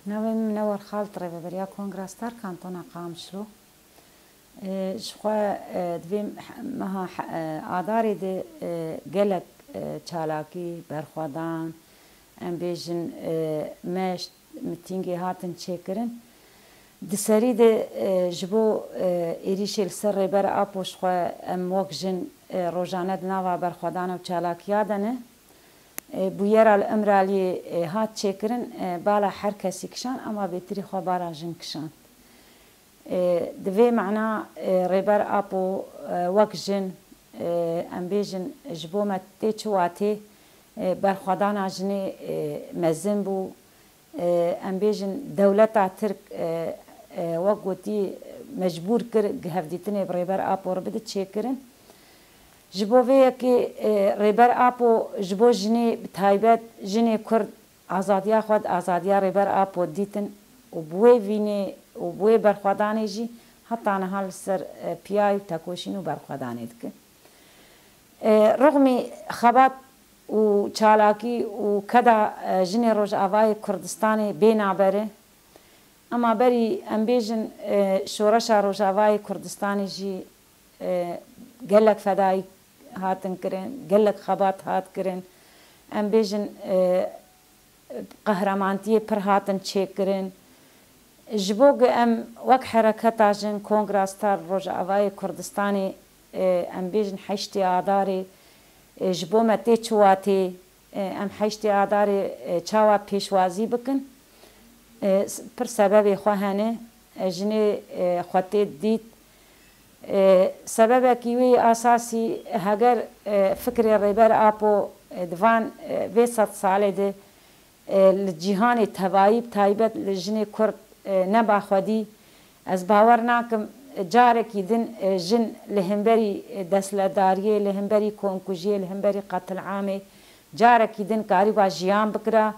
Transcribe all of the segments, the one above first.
نوی منور خالت ریبریا کنگرستار کانتونا قامشلو شخوا دویم مها آداری ده گلک چالاکی برخوادان ام بیجن مشت متینگی هاتن چکرن دسری ده جبو ایریشل سر ریبر آپوش خوا ام وقجن روزانه دنوا برخوادان و چالاکیا دنه بویر الامرالی هات چکرن بالا هر کسی کشان اما بهتری خو بالا جن کشان دوی معنا ریبر آپو وقجن ام بیجن جبو متی چواتی برخوادان آجنی مزن بو ام بیجن دولت ترک وقتی مجبور کر گهودیتنی ریبر آپو رو بده چکرن جبوه که ریبر آپو جبو جنی بتایبت جنی کرد آزادیا خود آزادیا ریبر آپو دیتن و بوی وینی و بوی برخوادانی جی حتی نهال سر پیای تکوشین و برخوادانی دکن رغمی خبات و چالاکی و کدا جنی روز آوای کردستانی بینابره اما بری ام بیجن شورش روز آوای کردستانی جی گلک فدایی هاتن کرن گلک خبات هات کرن ام بیجن قهرمانتی پر هاتن چه کرن جبوگ ام وک حرکت آجن کنگراستار روز آوای کردستانی ام بیجن حشتی آداری جبو متی چواتی ام حشتی آداری چاوا پیشوازی بکن پر سبب خواهانه جنی خواتی دید سبب کیوی اساسی هگر فکر ریبر آپو دوان 200 ساله ده لجهان توایب تایبت لجنی کرد نبا خودی از باور ناکم جاره کی دن جن لهمبری دسلداریه لهمبری کنکوژی لهمبری قتل عامه جاره کی دن کاری با جیان بکرا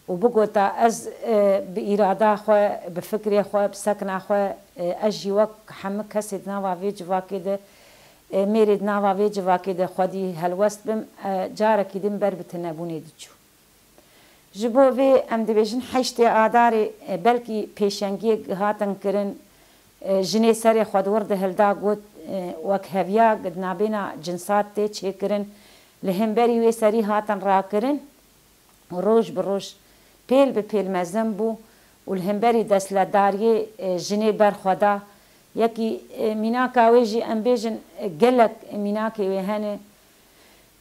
و بگوتا از بإراده خو بفکر خو بسکن خو اجی وک هم کسی نوا ویج واکده میرد نوا ویج واکده خودی هلوست بم جاره کی دن بر بتنبونی دچو جبو وی ام دیویژن حشت آداری بلکی پیشنگی هاتن کرن جنی سری خود ورد هلدا گوت وک هویا قد نابینا جنسات تی چه کرن لهمبری وی سری هاتن را کرن روش بروش پیل به پیل مزن بو و الهمبری دستلداری جنی برخودا یکی میناکا ویجی ام بیجن گلک میناکی وی هنه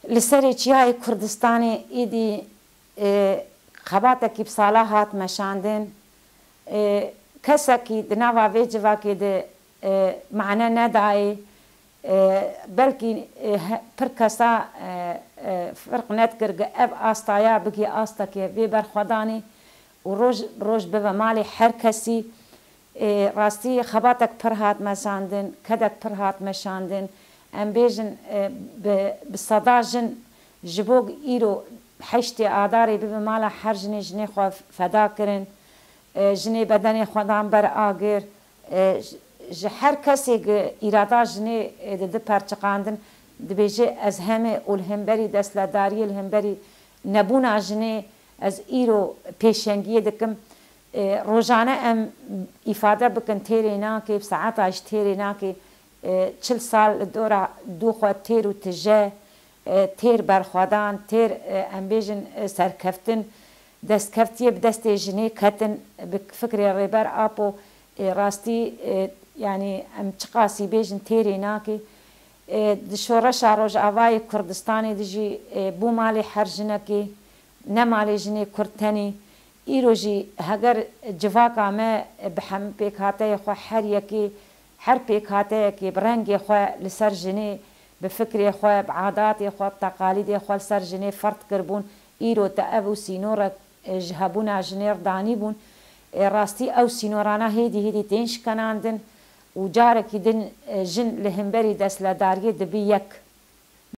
لسری چیای کردستانی ایدی خباتا کی بصالحات مشاندن کسا کی دناوا ویجوا کی ده معنی ندای بلکی پر کسا فرق ندکرگ اب آستایا بگی آستا که بی برخوادانی و روش به مالی هر کسی راستی خباتک پر هات مشاندن کدک پر هات مشاندن ام بیجن بصدا جن جبوگ ایرو حشت آداری به مالا هر جنی خوا فدا کرن جنی بدن خودم بر آگر هر کسی ایرادا جنی ده پرچقاندن دبیجه از همه الهمبری دستلداری الهمبری نبونا جنی از ایرو پیشنگی دکم روزانه ام ifade بکن تیری ناکی ساعت اش تیری ناکی 40 سال دورا دو خو تیر و تجه تیر برخوادان تیر ام بیجن سرکفتن دست کفتی بدست جنی کتن بفکر ریبر آپو راستی یعنی ام چقاسی بیجن تیری ناکی دشورش روز آوای کردستانی دجی بو مالی هر جنکی نمالی جنی کردتنی ایروجی هگر جواکا ما بحم پیکاته خو هر یکی هر پیکاته کی برنگ خو لسر جنی بفکر خو بعادات خو تقالید خو لسر جنی فرد کربون ایرو تا ابو سینور جهبونا جنیر دانی بون راستی او سینورانا هیدی تینش کناندن و جاره کی دن جن لهمبری دستلداری دبی یک